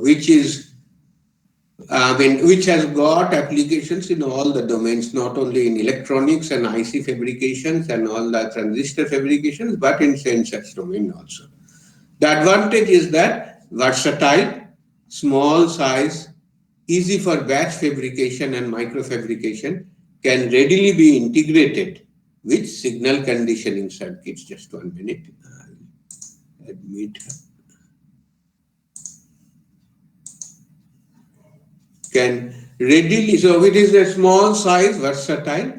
which is which has got applications in all the domains, not only in electronics and IC fabrications and all the transistor fabrications, but in sensors domain also. The advantage is that versatile, small size, easy for batch fabrication and micro fabrication, can readily be integrated with signal conditioning circuits. Just 1 minute. Admit. Can readily, so it is a small size, versatile.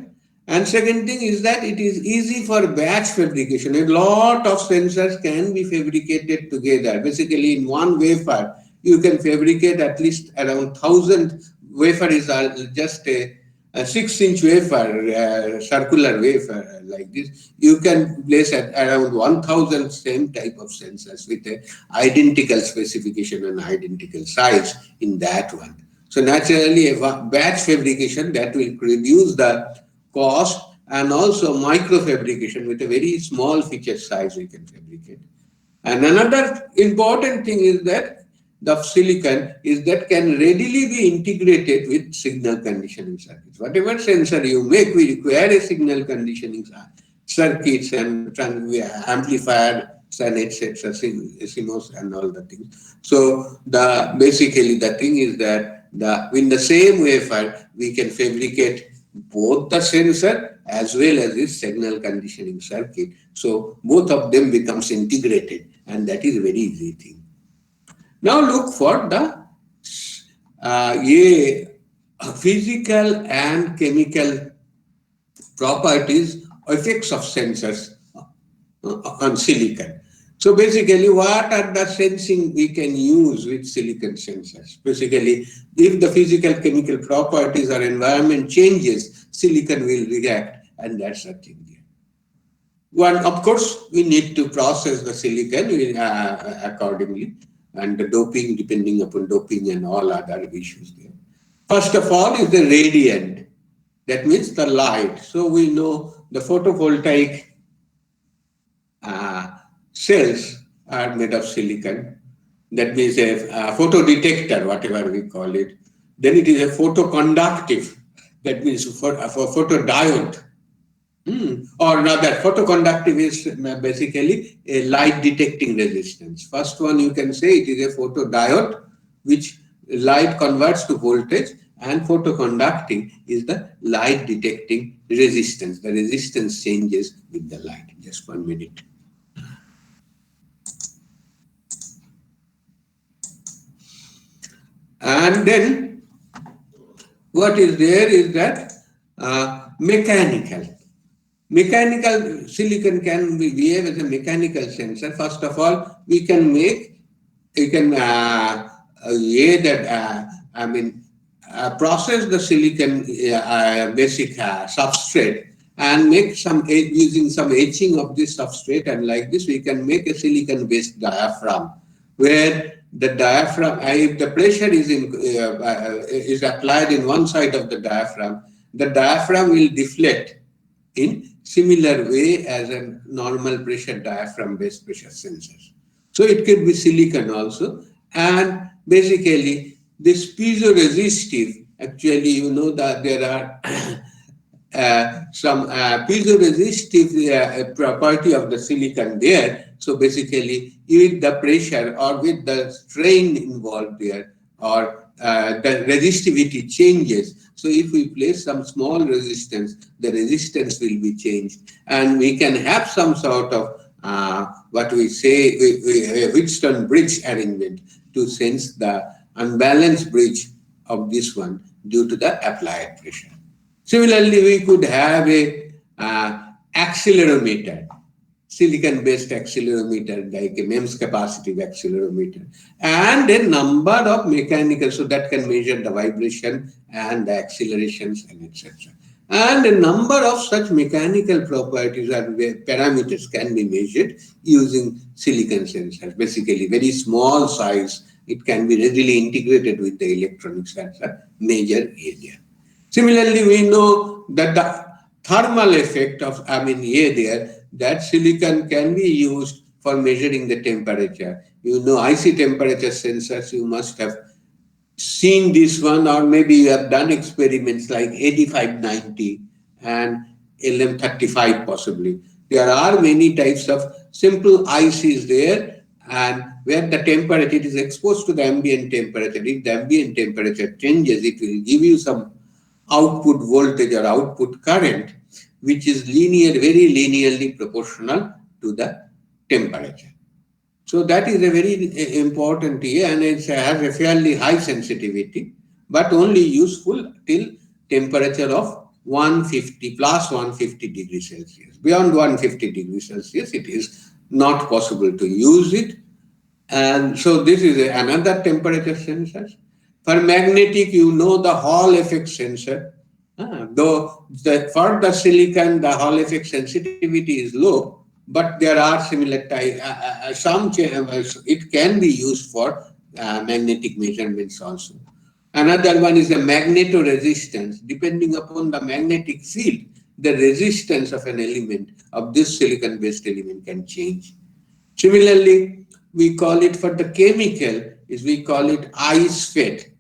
And second thing is that it is easy for batch fabrication. A lot of sensors can be fabricated together. Basically, in one wafer, you can fabricate at least around 1,000 wafer is just a 6-inch wafer, circular wafer like this. You can place at around 1,000 same type of sensors with a identical specification and identical size in that one. So naturally, a batch fabrication that will reduce the cost, and also micro fabrication with a very small feature size we can fabricate. And another important thing is that the silicon is that can readily be integrated with signal conditioning circuits. Whatever sensor you make, we require a signal conditioning circuits and amplifier and etc. CMOS and all the things. So basically the thing is that in the same wafer we can fabricate both the sensor as well as this signal conditioning circuit. So both of them becomes integrated, and that is a very easy thing. Now look for the physical and chemical properties, effects of sensors on silicon. So basically, what are the sensing we can use with silicon sensors? Basically, if the physical chemical properties or environment changes, silicon will react, and that's the thing here. One, of course, we need to process the silicon accordingly, and the doping, depending upon doping and all other issues there. First of all is the radiant. That means the light. So we know the photovoltaic cells are made of silicon. That means a photodetector, whatever we call it. Then it is a photoconductive. That means for photodiode. Or rather, photoconductive is basically a light detecting resistance. First one you can say it is a photodiode, which light converts to voltage, and photoconducting is the light detecting resistance. The resistance changes with the light. Just 1 minute. And then what is there is that mechanical. Mechanical silicon can behave as a mechanical sensor. First of all, we can process the silicon basic substrate and make some using some etching of this substrate, and like this we can make a silicon based diaphragm where the diaphragm, if the pressure is applied in one side of the diaphragm will deflect in similar way as a normal pressure diaphragm based pressure sensors. So it could be silicon also, and basically this piezoresistive, actually you know that there are some piezoresistive property of the silicon there. So basically with the pressure or with the strain involved there, or the resistivity changes. So if we place some small resistance, the resistance will be changed, and we can have some sort of what we say a Wheatstone bridge arrangement to sense the unbalanced bridge of this one due to the applied pressure. Similarly, we could have a accelerometer, silicon-based accelerometer, like a MEMS capacitive accelerometer, and a number of mechanical, so that can measure the vibration and the accelerations and etc. And a number of such mechanical properties or parameters can be measured using silicon sensors. Basically, very small size, it can be readily integrated with the electronics as a major area. Similarly, we know that the thermal effect of, that silicon can be used for measuring the temperature. You know, IC temperature sensors, you must have seen this one, or maybe you have done experiments like 8590 and LM35 possibly. There are many types of simple ICs there, and where the temperature, it is exposed to the ambient temperature. If the ambient temperature changes, it will give you some output voltage or output current, which is very linearly proportional to the temperature. So that is a very important here, and it has a fairly high sensitivity, but only useful till temperature of 150 plus 150 degrees Celsius. Beyond 150 degrees Celsius, it is not possible to use it. And so this is another temperature sensor. For magnetic, you know the Hall effect sensor. Though for the silicon, the Hall effect sensitivity is low, but there are similar it can be used for magnetic measurements also. Another one is the magnetoresistance. Depending upon the magnetic field, the resistance of an element, of this silicon-based element, can change. Similarly, we call it, for the chemical, we call it ISFET,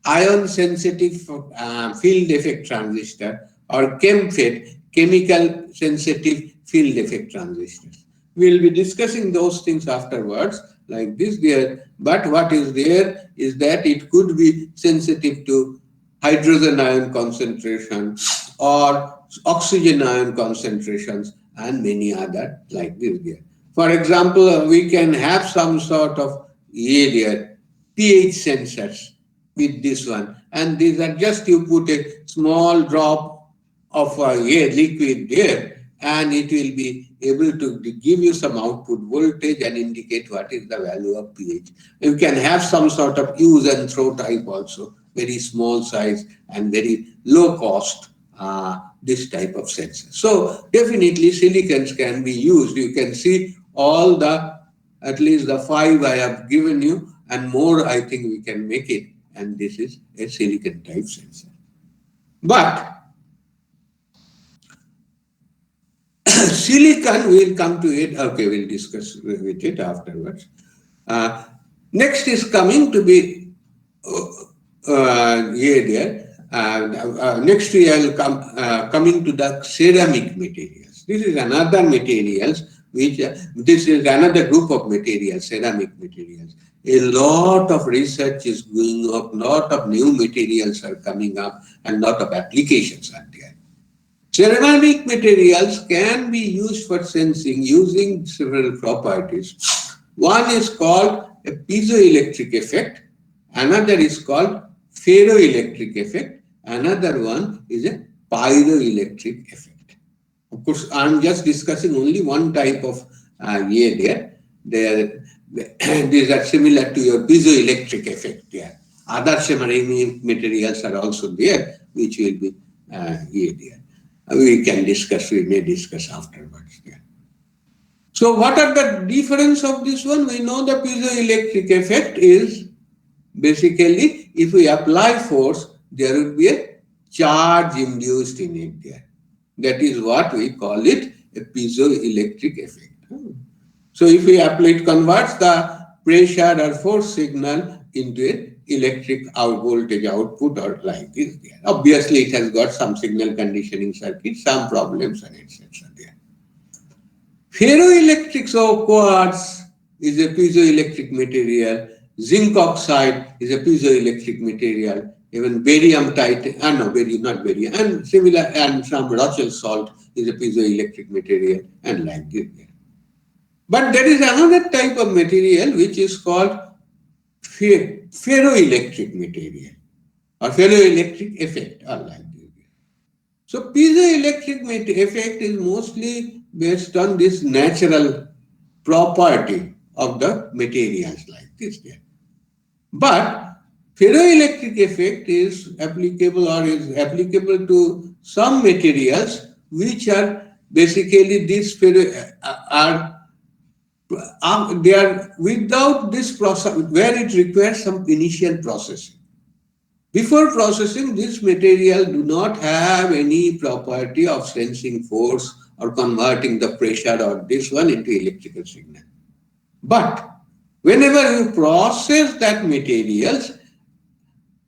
ion sensitive field effect transistor, or ChemFET, chemical sensitive field effect transistors. We will be discussing those things afterwards, like this there. But what is there is that it could be sensitive to hydrogen ion concentration or oxygen ion concentrations and many other like this there. For example, we can have some sort of area pH sensors with this one, and these are just, you put a small drop of air liquid there, and it will be able to give you some output voltage and indicate what is the value of pH. You can have some sort of use and throw type also, very small size and very low cost, this type of sensor. So definitely silicons can be used. You can see all the, at least the 5 I have given you, and more I think we can make it, and this is a silicon type sensor. But silicon, we'll come to it. Okay, we'll discuss with it afterwards. Next is coming to be next we will coming to the ceramic materials. This is another materials which this is another group of materials, ceramic materials. A lot of research is going up, lot of new materials are coming up, and lot of applications are there. Ceramic materials can be used for sensing using several properties. One is called a piezoelectric effect, another is called ferroelectric effect, another one is a pyroelectric effect. Of course, I'm just discussing only one type of there. These are similar to your piezoelectric effect there. Other ceramic materials are also there, which will be there. We may discuss afterwards there. So what are the difference of this one? We know the piezoelectric effect is basically, if we apply force, there will be a charge induced in it there. That is what we call it, a piezoelectric effect. So if we apply, it converts the pressure or force signal into an electric voltage output, or like this there. Obviously, it has got some signal conditioning circuit, some problems, and etc. there. Ferroelectric, so quartz is a piezoelectric material. Zinc oxide is a piezoelectric material. Even barium titanium, not barium, and similar, and some Rochelle salt is a piezoelectric material, and like this. But there is another type of material which is called ferroelectric material, or ferroelectric effect, or like this. So piezoelectric effect is mostly based on this natural property of the materials like this there. But ferroelectric effect is applicable to some materials which are basically this they are without this process, where it requires some initial processing. Before processing, this material do not have any property of sensing force or converting the pressure or this one into electrical signal. But whenever you process that materials,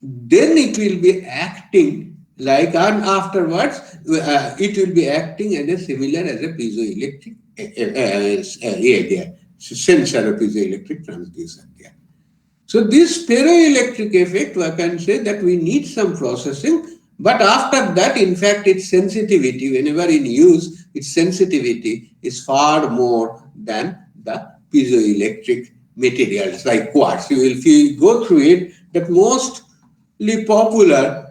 then it will be acting like, and afterwards it will be acting as a similar as a piezoelectric sensor or piezoelectric transducer there. So this ferroelectric effect, I can say that we need some processing, but after that, in fact, its sensitivity, whenever in use, its sensitivity is far more than the piezoelectric materials like quartz. You will, if you go through it, that mostly popular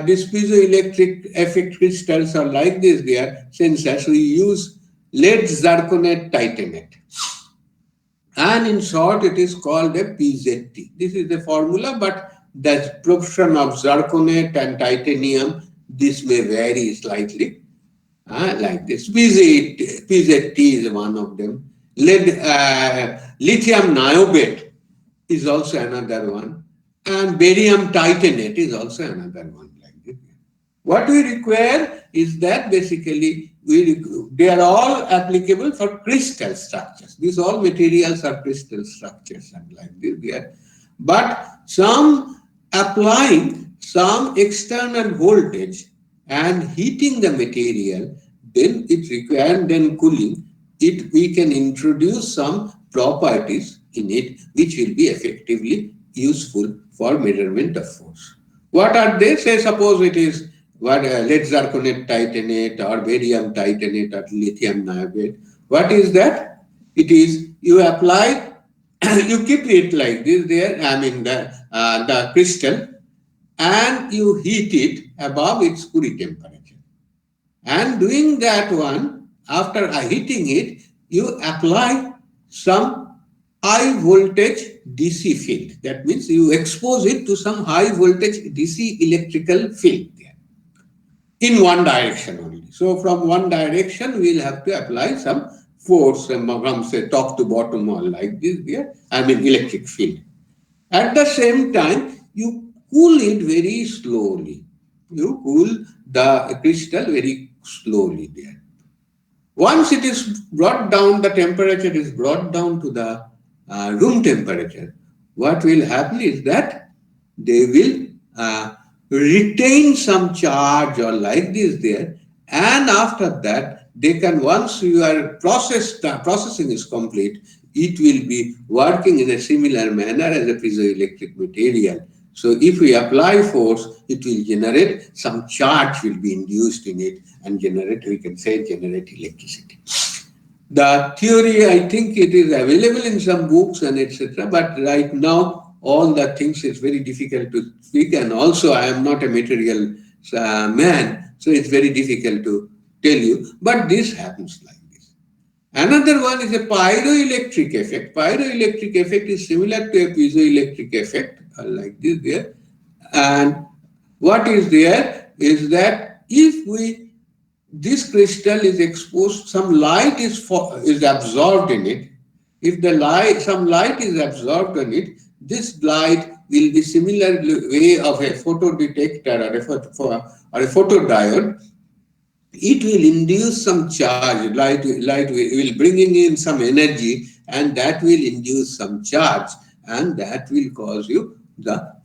these piezoelectric effect crystals are like this. They are sensors. We use lead zirconate titanate. And in short, it is called a PZT. This is the formula, but the proportion of zirconate and titanium, this may vary slightly, like this. PZT is one of them. Lithium niobate is also another one. And barium titanate is also another one like this. What we require is that basically they are all applicable for crystal structures. These all materials are crystal structures and like this. But some applying some external voltage and heating the material, then it requires, then cooling it, we can introduce some properties in it which will be effectively useful for measurement of force. What are they? Say suppose it is what lead zirconate titanate or barium titanate or lithium niobate. What is that? It is you apply, you keep it like this there, I mean the crystal, and you heat it above its Curie temperature. And doing that one, after heating it, you apply some high voltage DC field. That means you expose it to some high voltage DC electrical field there in one direction only. So from one direction, we'll have to apply some force from say top to bottom or like this there, I mean electric field. At the same time, you cool it very slowly. You cool the crystal very slowly there. Once it is brought down, the temperature is brought down to the room temperature. What will happen is that they will retain some charge or like this there, and after that they can, once your processing is complete, it will be working in a similar manner as a piezoelectric material. So if we apply force, it will generate some charge will be induced in it and generate, we can say, generate electricity. The theory, I think it is available in some books and etc. But right now, all the things is very difficult to speak. And also, I am not a material man, so it's very difficult to tell you. But this happens like this. Another one is a pyroelectric effect. Pyroelectric effect is similar to a piezoelectric effect, like this there. And what is there is that if this crystal is exposed, some light is absorbed in it. If some light is absorbed on it, this light will be similar way of a photodetector or a photodiode. It will induce some charge. Light will bring in some energy, and that will induce some charge, and that will cause you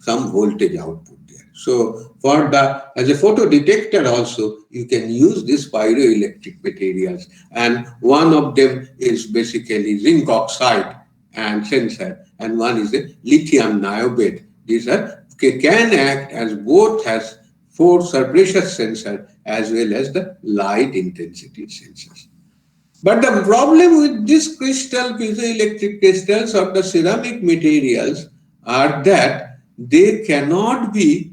some voltage output. So as a photodetector also, you can use these pyroelectric materials, and one of them is basically zinc oxide and sensor, and one is a lithium niobate. These can act as both as force or pressure sensor as well as the light intensity sensors. But the problem with this piezoelectric crystals or the ceramic materials are that they cannot be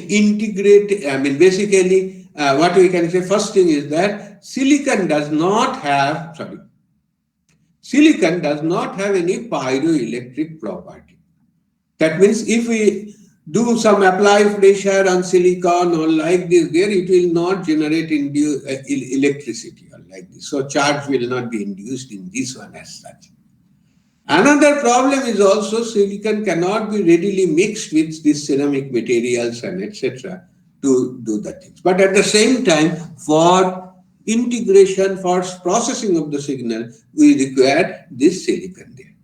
integrate. I mean, basically, what we can say first thing is that silicon does not have any pyroelectric property. That means if we do some apply pressure on silicon or like this, there it will not generate electricity or like this. So charge will not be induced in this one as such. Another problem is also silicon cannot be readily mixed with these ceramic materials and etc. to do the things. But at the same time, for integration for processing of the signal, we require this silicon there.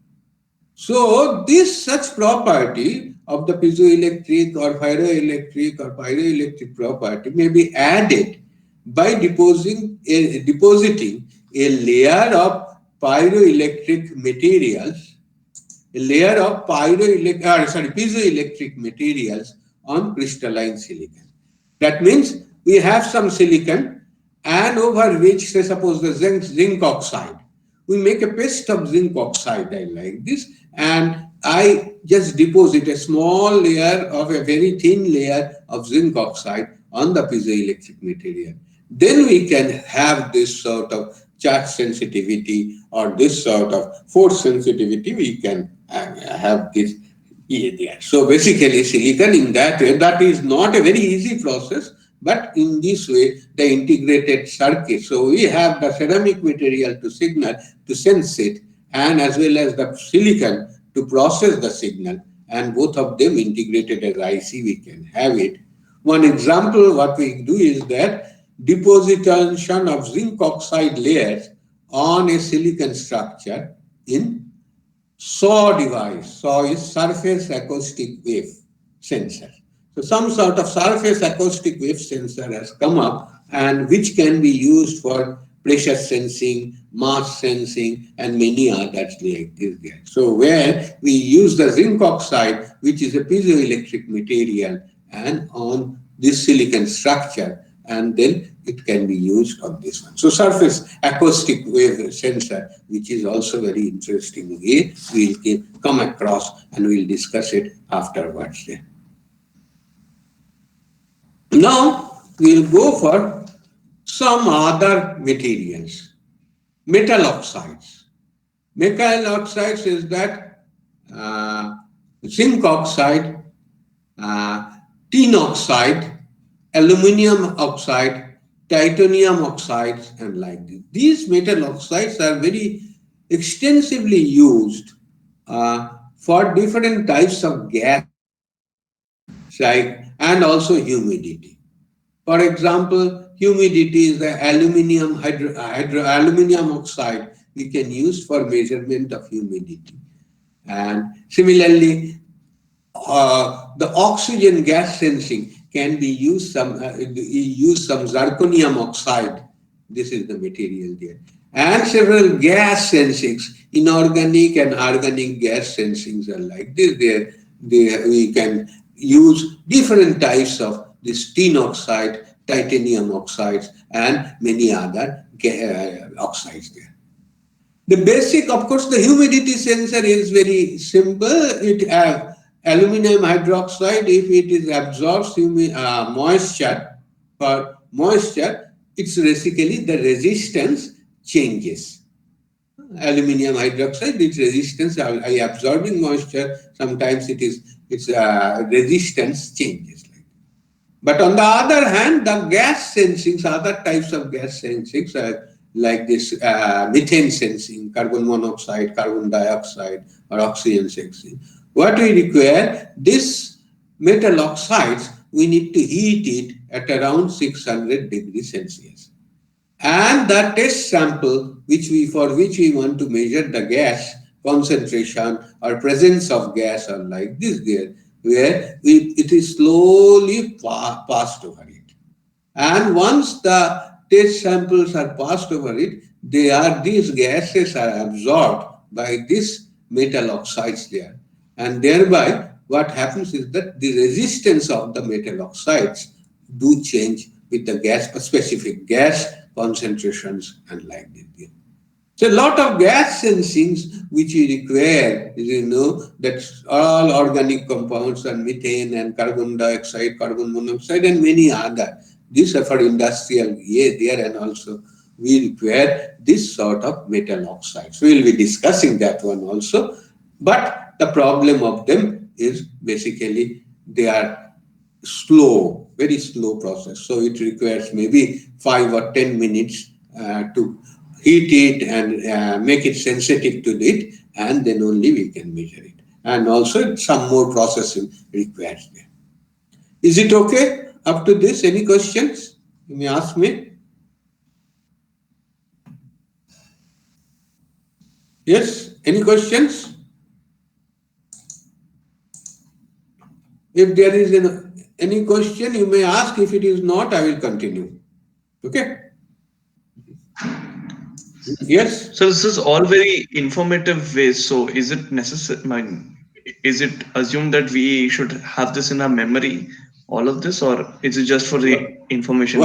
So this such property of the piezoelectric or pyroelectric property may be added by depositing a layer of pyroelectric materials, a layer of piezoelectric materials on crystalline silicon. That means we have some silicon and over which, say, suppose the zinc oxide. We make a paste of zinc oxide, I like this, and I just deposit a small layer of a very thin layer of zinc oxide on the piezoelectric material. Then we can have this sort of charge sensitivity or this sort of force sensitivity. We can have this there. So basically silicon in that way, that is not a very easy process, but in this way the integrated circuit. So we have the ceramic material to signal, to sense it, and as well as the silicon to process the signal, and both of them integrated as IC, we can have it. One example what we do is that deposition of zinc oxide layers on a silicon structure in SAW device. SAW is surface acoustic wave sensor. So some sort of surface acoustic wave sensor has come up, and which can be used for pressure sensing, mass sensing, and many others like this there. So where we use the zinc oxide, which is a piezoelectric material, and on this silicon structure, and then it can be used on this one. So surface acoustic wave sensor, which is also very interesting way, we'll come across and we'll discuss it afterwards there. Now we'll go for some other materials. Metal oxides. Metal oxides is that zinc oxide, tin oxide, aluminum oxide, titanium oxides, and like this. These metal oxides are very extensively used for different types of gas, like, and also humidity. For example, humidity is the aluminum oxide we can use for measurement of humidity. And similarly, the oxygen gas sensing can be used some zirconium oxide. This is the material there. And several gas sensings, inorganic and organic gas sensings are like this. There we can use different types of this tin oxide, titanium oxides, and many other oxides there. The basic, of course, the humidity sensor is very simple. It aluminum hydroxide, if it is absorbs moisture, for moisture, it's basically the resistance changes. Aluminum hydroxide, its resistance by absorbing moisture, sometimes its resistance changes. But on the other hand, the gas sensings, other types of gas sensings are like this methane sensing, carbon monoxide, carbon dioxide, or oxygen sensing. What we require, this metal oxides, we need to heat it at around 600 degrees Celsius. And the test sample for which we want to measure the gas concentration or presence of gas are like this there, where it is slowly passed over it. And once the test samples are passed over it, these gases are absorbed by these metal oxides there. And thereby, what happens is that the resistance of the metal oxides do change with the specific gas concentrations and like this. So a lot of gas sensings which we require, that all organic compounds and methane and carbon dioxide, carbon monoxide, and many other. These are for industrial there, and also we require this sort of metal oxides. We will be discussing that one also. But the problem of them is basically they are slow, very slow process. So it requires maybe 5 or 10 minutes to heat it and make it sensitive to it, and then only we can measure it. And also some more processing required there. Is it okay up to this? Any questions? You may ask me. Yes, any questions? If there is any question, you may ask. If it is not, I will continue. Okay? Yes? So this is all very informative ways. So is it necessary? Is it assumed that we should have this in our memory, all of this, or is it just for the What, information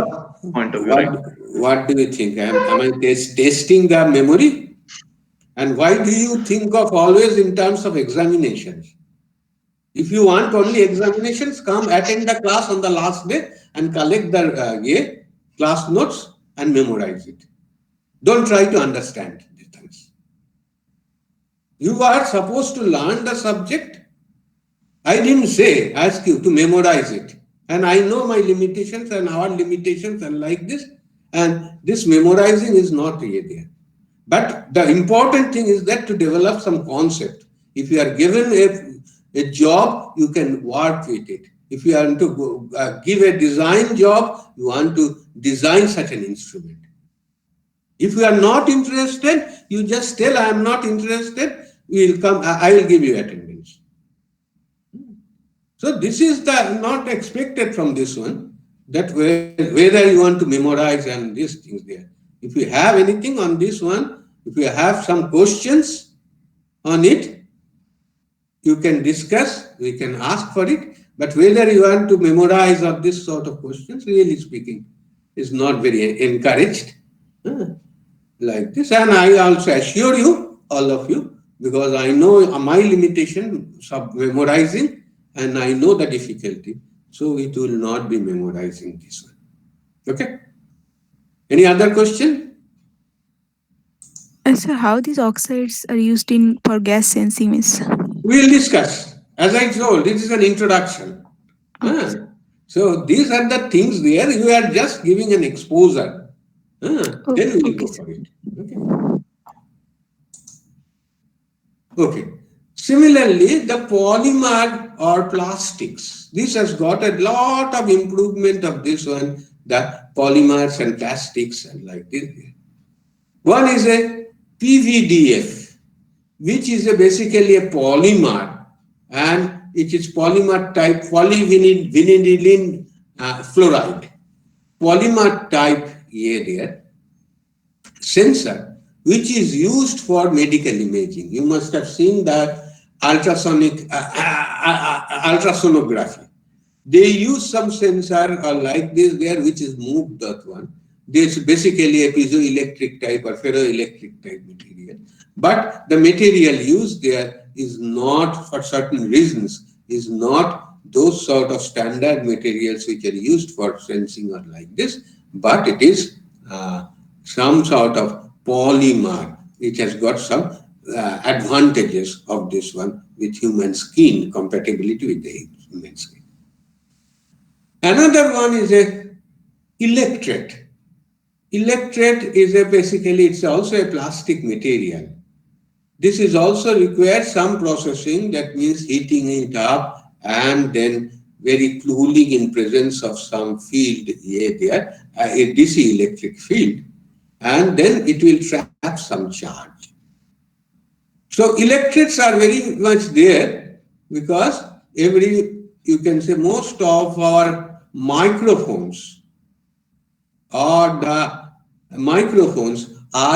point of view, what, right? what do you think? Am I testing the memory? And why do you think of always in terms of examinations? If you want only examinations, come attend the class on the last day and collect the class notes and memorize it. Don't try to understand the things. You are supposed to learn the subject. I didn't say, ask you to memorize it. And I know my limitations and our limitations and like this. And this memorizing is not really there. But the important thing is that to develop some concept. If you are given a job, you can work with it. If you want to give a design job, you want to design such an instrument. If you are not interested, you just tell I am not interested. We will come. I will give you attendance. So this is the not expected from this one that whether you want to memorize and these things there. If you have anything on this one, if you have some questions on it, you can discuss. We can ask for it. But whether you want to memorize or this sort of questions, really speaking, is not very encouraged. Like this. And I also assure you, all of you, because I know my limitation of memorizing and I know the difficulty. So it will not be memorizing this one. Okay. Any other question? So how these oxides are used in for gas sensing is? We'll discuss. As I told, this is an introduction. Okay. So these are the things there. You are just giving an exposure. Oh, Then we will okay, go sir. for it. Okay. Okay. Similarly, the polymer or plastics, this has got a lot of improvement of this one, the polymers and plastics and like this. One is a PVDF, which is basically a polymer and it is polymer type polyvinylidene fluoride. Polymer type there sensor which is used for medical imaging. You must have seen the ultrasonography. They use some sensor like this there which is moved that one. This is basically a piezoelectric type or ferroelectric type material. But the material used there is not for certain reasons, is not those sort of standard materials which are used for sensing or like this, but it is some sort of polymer which has got some advantages of this one with human skin, compatibility with the human skin. Another one is a electret. Electret is basically it's also a plastic material. This is also requires some processing, that means heating it up and then very cooling in presence of some field here there, a DC electric field, and then it will trap some charge. So electrets are very much there because you can say most of our microphones are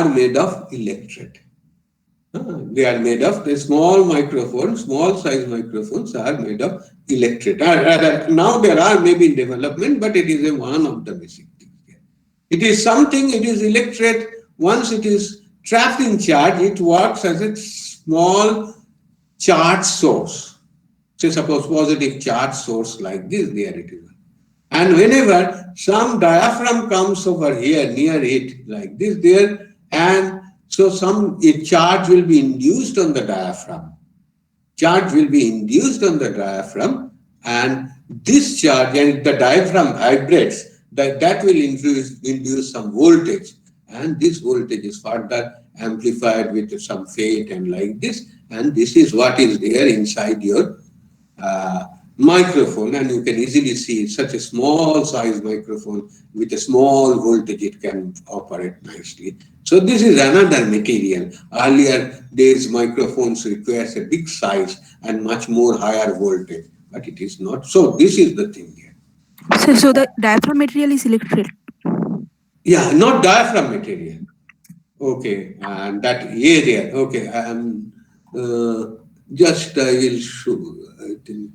made of electret. They are made of the small microphones, small size microphones are made of electret. Now there are maybe in development, but it is one of the basic things here. It is something, it is electret. Once it is trapped in charge, it works as a small charge source. Say suppose positive charge source like this, there it is. And whenever some diaphragm comes over here near it like this there, and so some charge will be induced on the diaphragm. Charge will be induced on the diaphragm, and this charge and the diaphragm vibrates, that will induce some voltage, and this voltage is further amplified with some fate and like this, and this is what is there inside your microphone, and you can easily see it's such a small size microphone with a small voltage it can operate nicely. So this is another material. Earlier days microphones requires a big size and much more higher voltage, but it is not. So this is the thing here. So the diaphragm material is electric. Yeah, not diaphragm material. Okay, and that area. Okay, just I will show. I think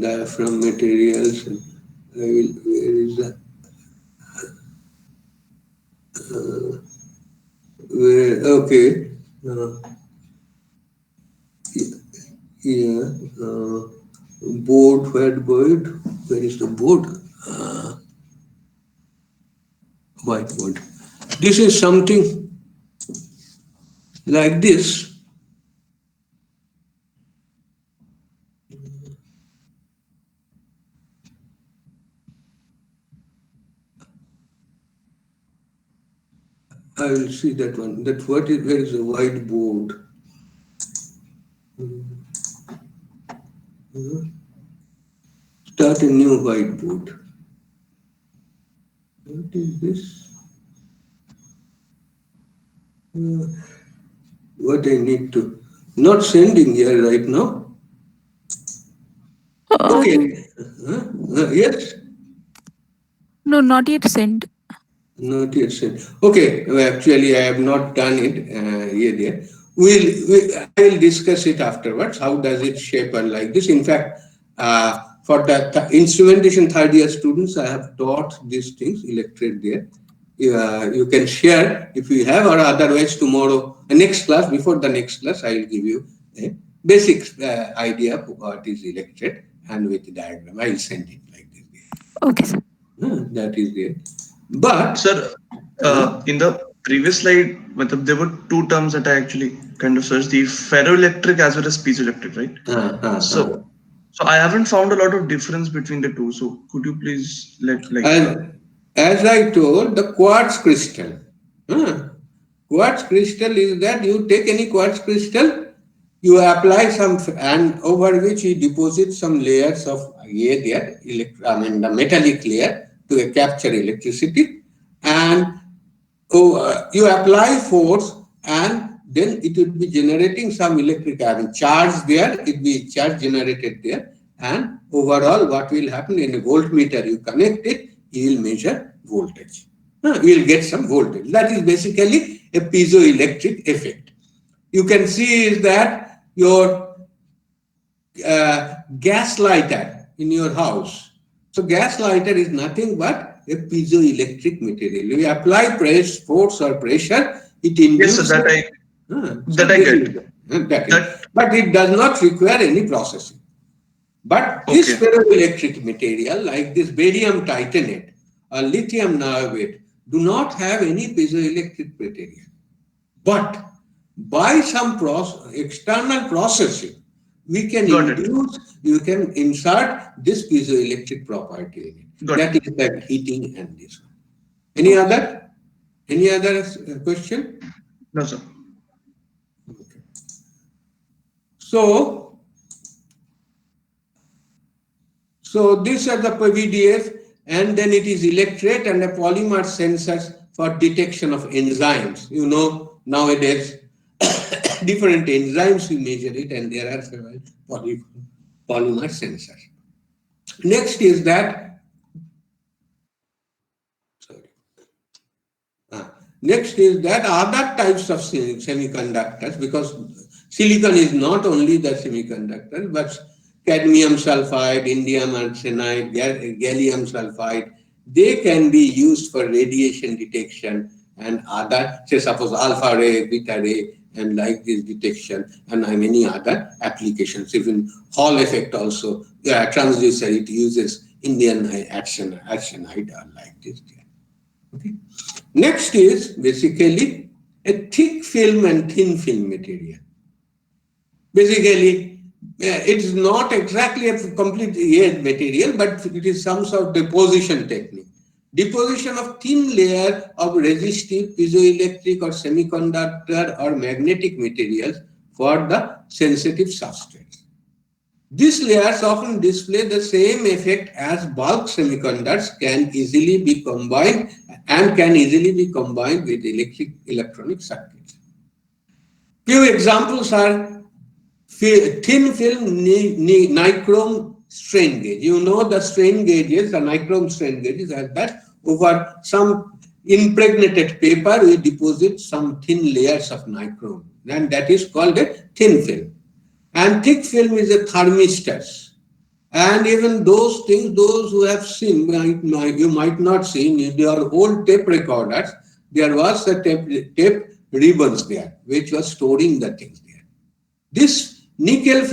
diaphragm materials. I will. Where is that? Where? Okay. Uh, yeah. Board. Whiteboard. Where is the board? Uh, Whiteboard. This is something like this. I will see that one. That what is, where is the whiteboard? Start a new whiteboard. What is this? What I need to, not sending here right now. Okay. Yes. No, not yet sent. Not yet sent. Okay. Actually, I have not done it yet. Yet. I will discuss it afterwards. How does it shape and like this? In fact, for the instrumentation third year students, I have taught these things, electrate there. You can share if you have, or otherwise tomorrow, next class, before the next class, I will give you a basic idea of what is electrate and with the diagram. I will send it like this. Okay, sir. That is there. But Sir, in the previous slide, there were two terms that I actually kind of searched: the ferroelectric as well as piezoelectric, right? So I haven't found a lot of difference between the two. So could you please as I told, the quartz crystal. Quartz crystal is that you take any quartz crystal, you apply some, and over which you deposit some layers of there, the metallic layer to capture electricity, and you apply force, and then it will be generating some electric charge there, it will be charge generated there, and overall what will happen in a voltmeter, you connect it, you will measure voltage. You will get some voltage. That is basically a piezoelectric effect. You can see is that your gas lighter in your house. So gas lighter is nothing but a piezoelectric material. You apply force or pressure, it induces. Yes, so that I get. But it does not require any processing. But this ferroelectric material, like this barium titanate or lithium niobate, do not have any piezoelectric material. But by some external processing, we can you can insert this piezoelectric property in it. That is that heating and this one. Any other question? No, sir. Okay. So these are the PVDF, and then it is electrate and the polymer sensors for detection of enzymes. You know, nowadays different enzymes we measure it, and there are several polymer sensors. Next is that, next is that other types of semiconductors, because silicon is not only the semiconductor, but cadmium sulfide, indium arsenide, gallium sulfide, they can be used for radiation detection and other, say suppose alpha ray, beta ray, and like this detection, and many other applications. Even Hall effect also, transducer, it uses indium arsenide or like this. Okay. Next is basically a thick film and thin film material. Basically, it is not exactly a complete material, but it is some sort of deposition technique. Deposition of thin layer of resistive, piezoelectric or semiconductor or magnetic materials for the sensitive substrates. These layers often display the same effect as bulk semiconductors can easily be combined with electronic circuits. Few examples are thin film nichrome strain gauge. You know the strain gauges, the nichrome strain gauges, are that over some impregnated paper we deposit some thin layers of nichrome, and that is called a thin film. And thick film is a thermistors. And even those things, those who have seen, you might not see in your old tape recorders, there was a tape ribbons there, which was storing the things there. This nickel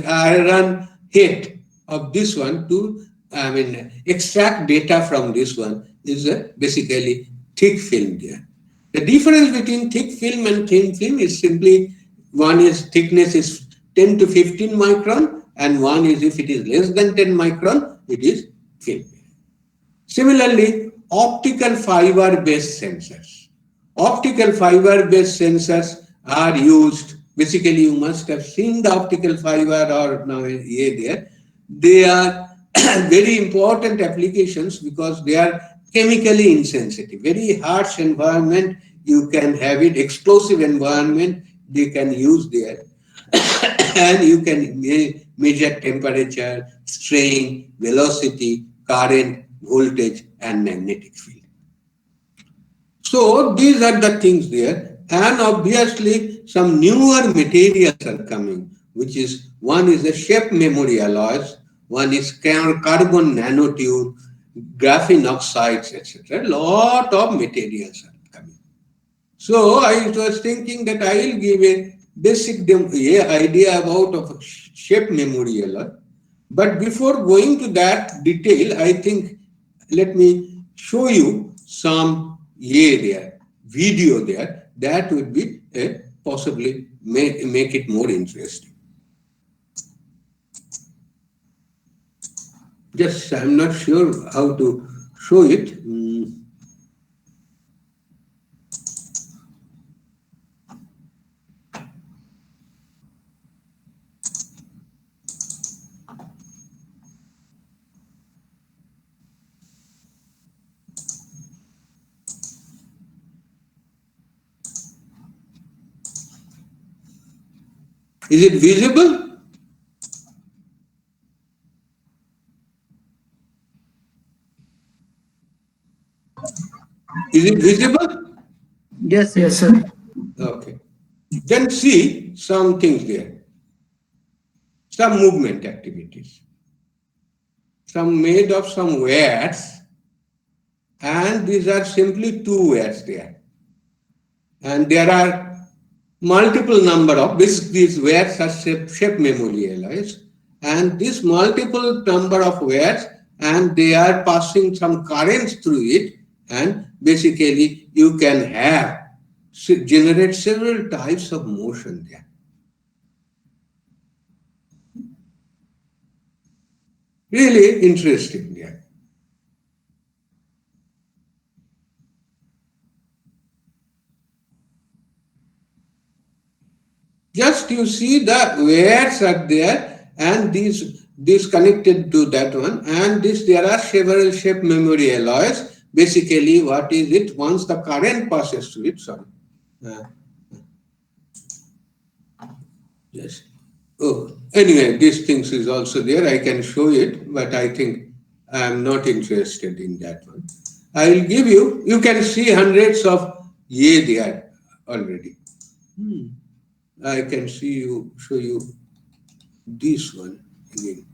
iron head of this one to extract data from this one is basically thick film there. The difference between thick film and thin film is simply one is thickness is 10 to 15 micron, and one is if it is less than 10 micron, it is film. Similarly, optical fiber based sensors. Optical fiber based sensors are used. Basically, you must have seen the optical fiber or now there. They are very important applications because they are chemically insensitive. Very harsh environment, you can have it. Explosive environment, they can use there. And you can measure temperature, strain, velocity, current, voltage, and magnetic field. So these are the things there. And obviously some newer materials are coming, which is one is the shape memory alloys, one is carbon nanotube, graphene oxides, etc. Lot of materials are coming. So I was thinking that I will give a basic idea about of shape memory alloy. But before going to that detail, I think let me show you some video there. That would be possibly make it more interesting. Just I'm not sure how to show it. Is it visible? Is it visible? Yes, yes, sir. Okay. Then see some things there. Some movement activities. Some made of some wires, and these are simply two wires there. And there are multiple number of these wires are shape memory alloys, and this multiple number of wires, and they are passing some currents through it, and basically you can generate several types of motion there. Really interesting there. Just you see the wires are there, and these connected to that one, and there are several shape memory alloys. Basically, what is it? Once the current passes through it, sorry. Yes. Oh, anyway, these things is also there. I can show it, but I think I am not interested in that one. I will give you. You can see hundreds of there already. I can show you this one again.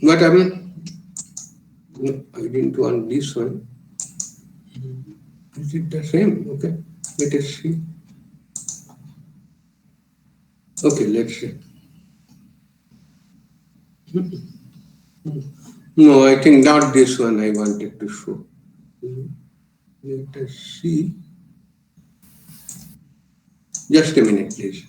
What happened? No, I didn't want this one. Is it the same? Okay, let us see. Okay, let's see. No, I think not this one I wanted to show. Let us see. Just a minute, please.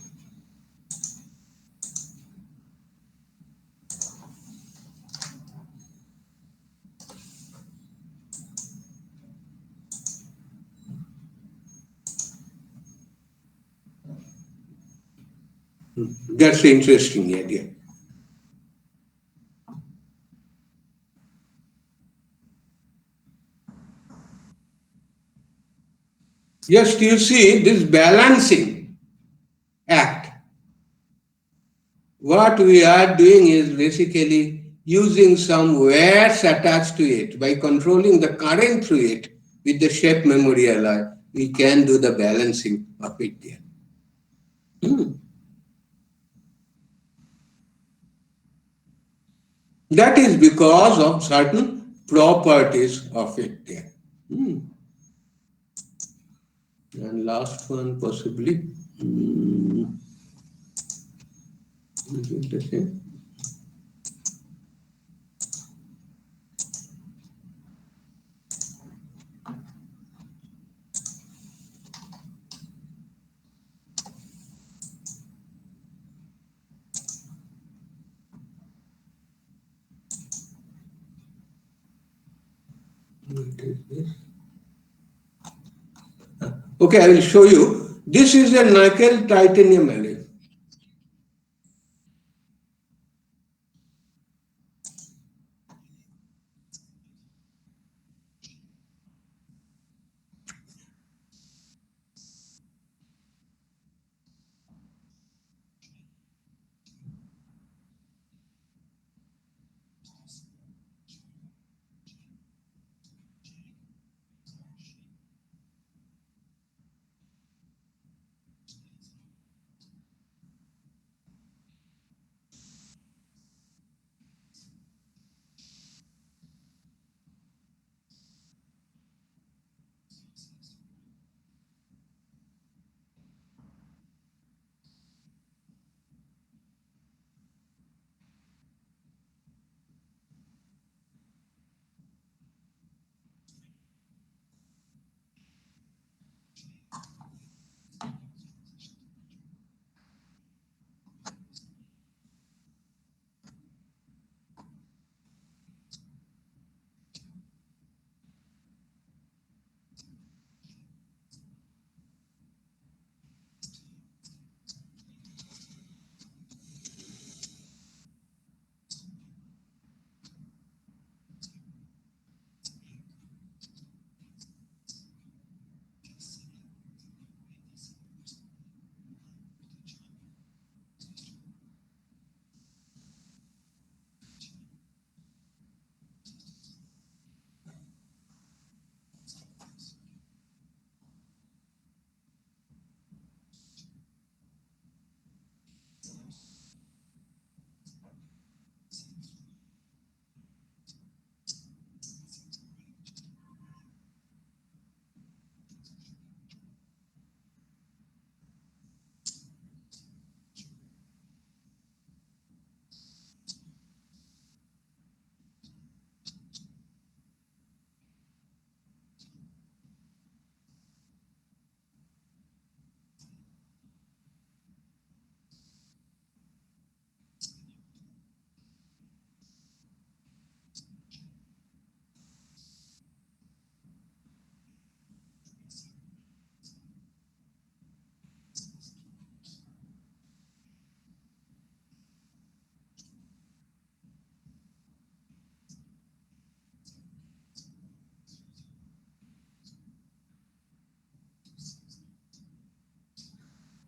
That's an interesting idea. Just you see this balancing act. What we are doing is basically using some wires attached to it. By controlling the current through it with the shape memory alloy, we can do the balancing of it there. That is because of certain properties of it there. And last one possibly. Is it the same? What is this? Okay, I will show you. This is a nickel titanium alloy.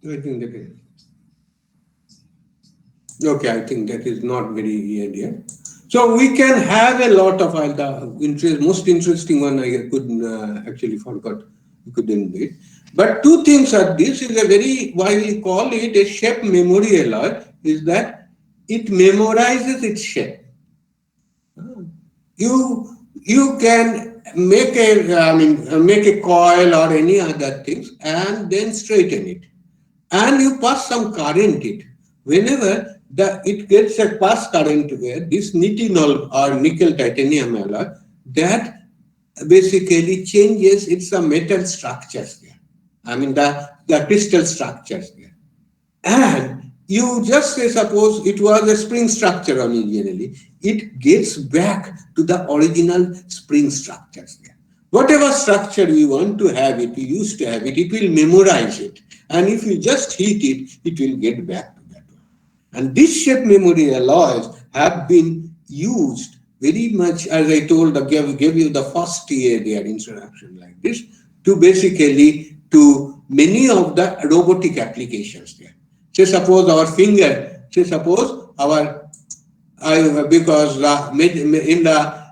I think that is. Okay, I think that is not very idea. So we can have a lot of the most interesting one I couldn't actually forgot. I couldn't do it. But two things are this is a very why we call it a shape memory alloy is that it memorizes its shape. You can make a coil or any other things and then straighten it, and you pass some current it. Whenever it gets a pass current where this nitinol or nickel titanium alloy, that basically changes its metal structures there. I mean the crystal structures there. And you just say, suppose it was a spring structure originally, it gets back to the original spring structures there. Whatever structure we want to have it, we used to have it, it will memorize it. And if you just heat it, it will get back to that one. And these shape memory alloys have been used very much, as I told, gave you the first year their introduction like this, to basically to many of the robotic applications there. Say suppose our finger, say suppose our, because in the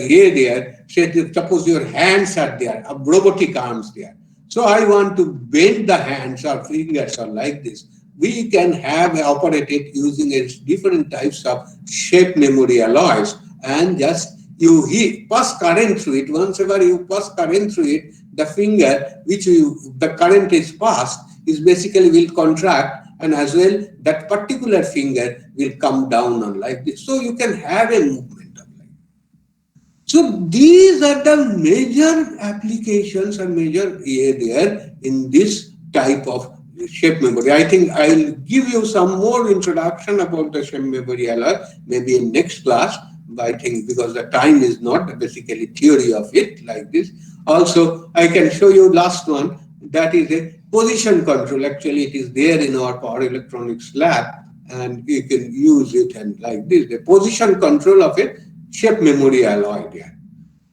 here there, say suppose your hands are there, robotic arms there. So I want to bend the hands or fingers or like this. We can have operated using different types of shape memory alloys, and just you pass current through it. Once ever you pass current through it, the finger which the current is passed is basically will contract, and as well that particular finger will come down on like this. So you can have a movement of like. So these are the major applications and major there in this type of shape memory. I think I'll give you some more introduction about the shape memory alloy maybe in next class. I think because the time is not basically theory of it like this. Also, I can show you last one, that is a position control. Actually, it is there in our power electronics lab, and you can use it and like this, the position control of a shape memory alloy there.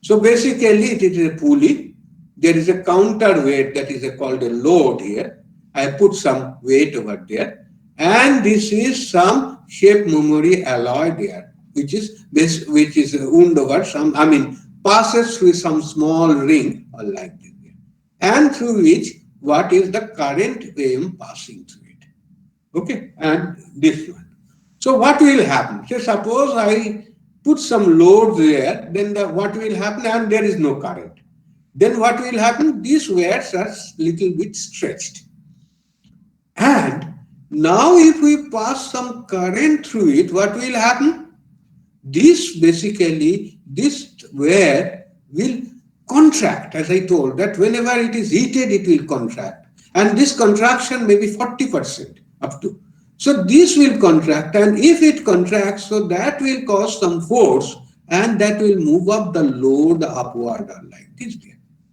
So basically, it is a pulley. There is a counterweight that is called a load here. I put some weight over there, and this is some shape memory alloy there, which is wound over some, I mean, passes through some small ring or like this, and through which what is the current wave passing through it. Okay, and this one. So what will happen? So suppose I put some load there, then what will happen? And there is no current. Then what will happen? These wires are little bit stretched. And now if we pass some current through it, what will happen? This basically, this wire will contract, as I told, that whenever it is heated, it will contract. And this contraction may be 40% up to. So this will contract, and if it contracts, so that will cause some force, and that will move up the load upward or like this.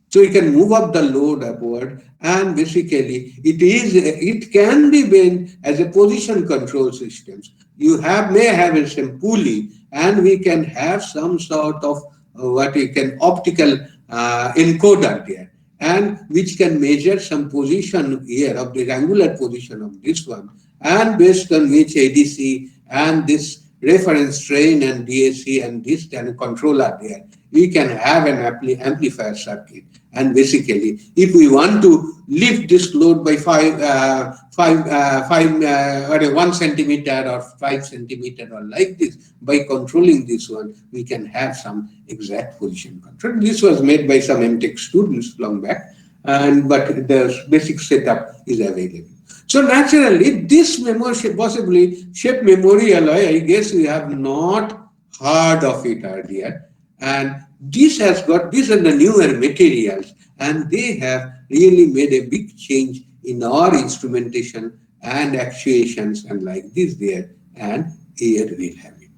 So you can move up the load upward, and basically it can be bent as a position control systems. You may have some pulley, and we can have some sort of what we can optical encoder there, and which can measure some position here of the angular position of this one, and based on which ADC and this reference train and DAC and this controller there, we can have an amplifier circuit. And basically, if we want to lift this load by 1 centimeter or 5 centimeter or like this, by controlling this one, we can have some exact position control. This was made by some MTech students long back, but the basic setup is available. So naturally, this memory, possibly shape memory alloy, I guess we have not heard of it earlier. And these are the newer materials, and they have really made a big change in our instrumentation and actuations and like this there, and here we'll have it.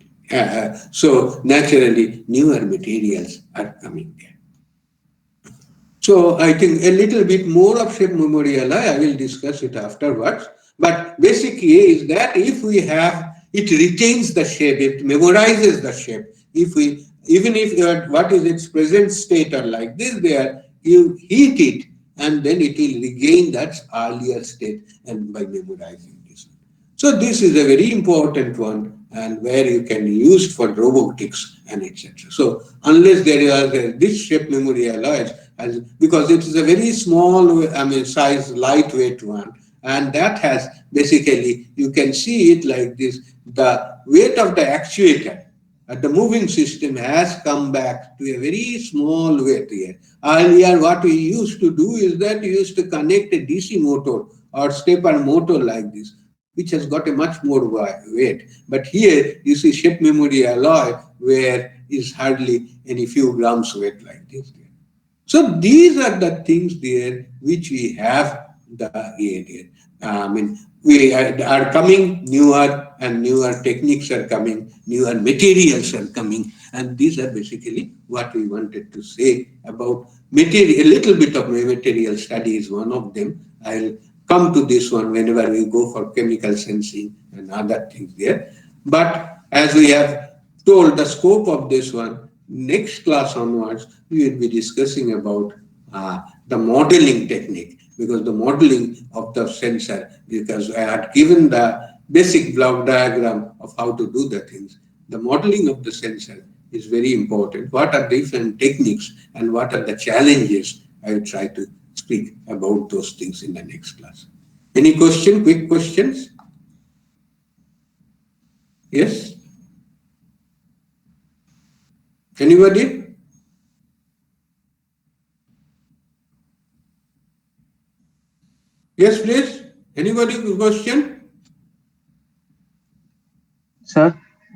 So naturally, newer materials are coming there. So I think a little bit more of shape memory alloy, I will discuss it afterwards. But basically is that if we have, it retains the shape, it memorizes the shape. Even if what is its present state or like this there, you heat it, and then it will regain that earlier state, and by memorizing this. So this is a very important one, and where you can use for robotics and etc. So unless there is this shape memory alloys, because it is a very small, size, lightweight one, and that has basically, you can see it like this, the weight of the actuator the moving system has come back to a very small weight here. Earlier, what we used to do is that we used to connect a DC motor or stepper motor like this, which has got a much more weight. But here, you see shape memory alloy, where is hardly any few grams weight like this. So these are the things there which we have the area. I mean, we are coming newer and newer techniques are coming, newer materials are coming, and these are basically what we wanted to say about material. A little bit of material study is one of them. I'll come to this one whenever we go for chemical sensing and other things there. But as we have told the scope of this one, next class onwards, we will be discussing about the modeling technique, because the modeling of the sensor, because I had given the basic block diagram of how to do the things. The modeling of the sensor is very important. What are different techniques and what are the challenges? I will try to speak about those things in the next class. Any question, quick questions? Yes? Anybody? Yes, please. Anybody with question? Sir,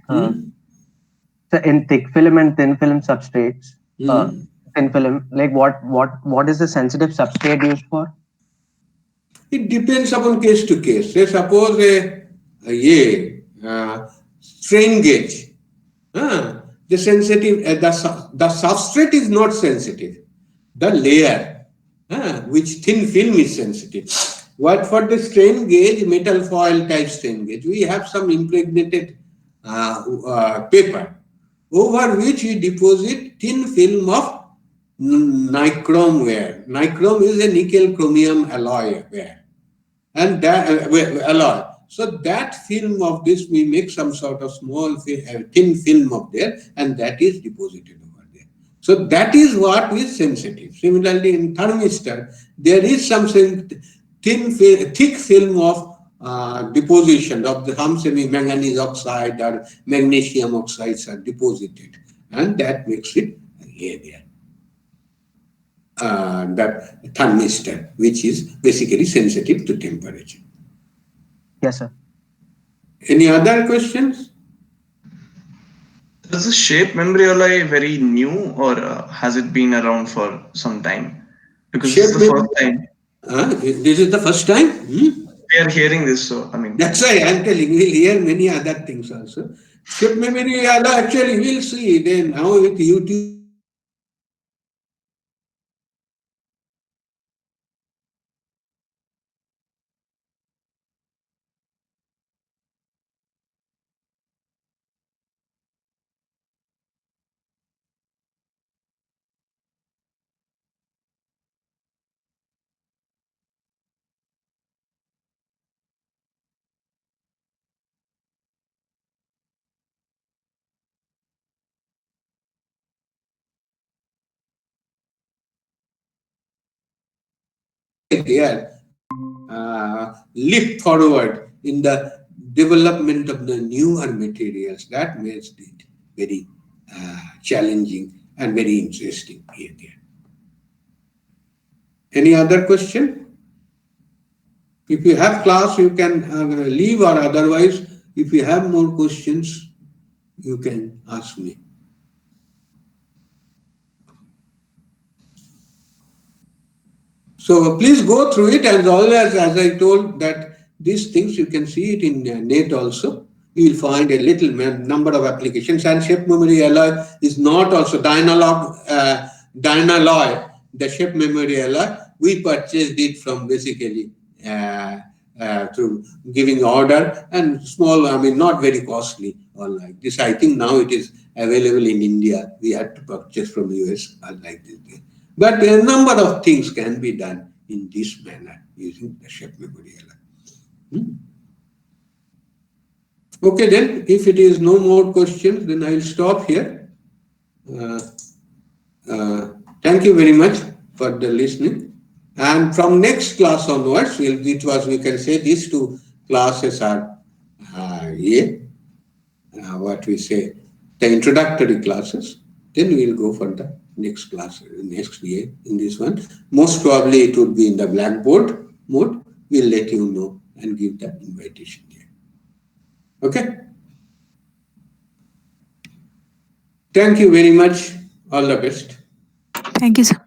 so in thick film and thin film substrates, thin film, like what is the sensitive substrate used for? It depends upon case to case. Say suppose a strain gauge. The sensitive, the substrate is not sensitive. The layer, which thin film is sensitive. What for the strain gauge, metal foil type strain gauge, we have some impregnated paper over which we deposit thin film of nichrome ware. Nichrome is a nickel chromium alloy ware. And that alloy. So that film of this, we make some sort of small thin film of there, and that is deposited over there. So that is what is sensitive. Similarly, in thermistor, there is some thick film of deposition of the some semi-manganese oxide or magnesium oxides are deposited, and that makes it heavier. That thermistor, which is basically sensitive to temperature. Yes, sir. Any other questions? Is the shape memory alloy very new, or has it been around for some time? Because this is the first time. This is the first time? We are hearing this, so I mean. That's why I'm telling you, we'll hear many other things also. Shape memory alloy, actually, we'll see then now with YouTube. They are leap forward in the development of the newer materials. That makes it very challenging and very interesting area. Any other question? If you have class, you can leave, or otherwise, if you have more questions, you can ask me. So please go through it, and always, as I told, that these things you can see it in net also. You will find a little number of applications, and shape memory alloy is not also Dynalog, Dynalloy, the shape memory alloy. We purchased it from basically through giving order, and small, I mean, not very costly or like this. I think now it is available in India. We had to purchase from US or like this. But a number of things can be done in this manner using the shape memory alloy. Okay, then, if it is no more questions, then I will stop here. Thank you very much for the listening. And from next class onwards, we can say these two classes are what we say, the introductory classes. Then we will go for the next class, next year in this one. Most probably it would be in the Blackboard mode. We'll let you know and give the invitation here. Okay? Thank you very much. All the best. Thank you, sir.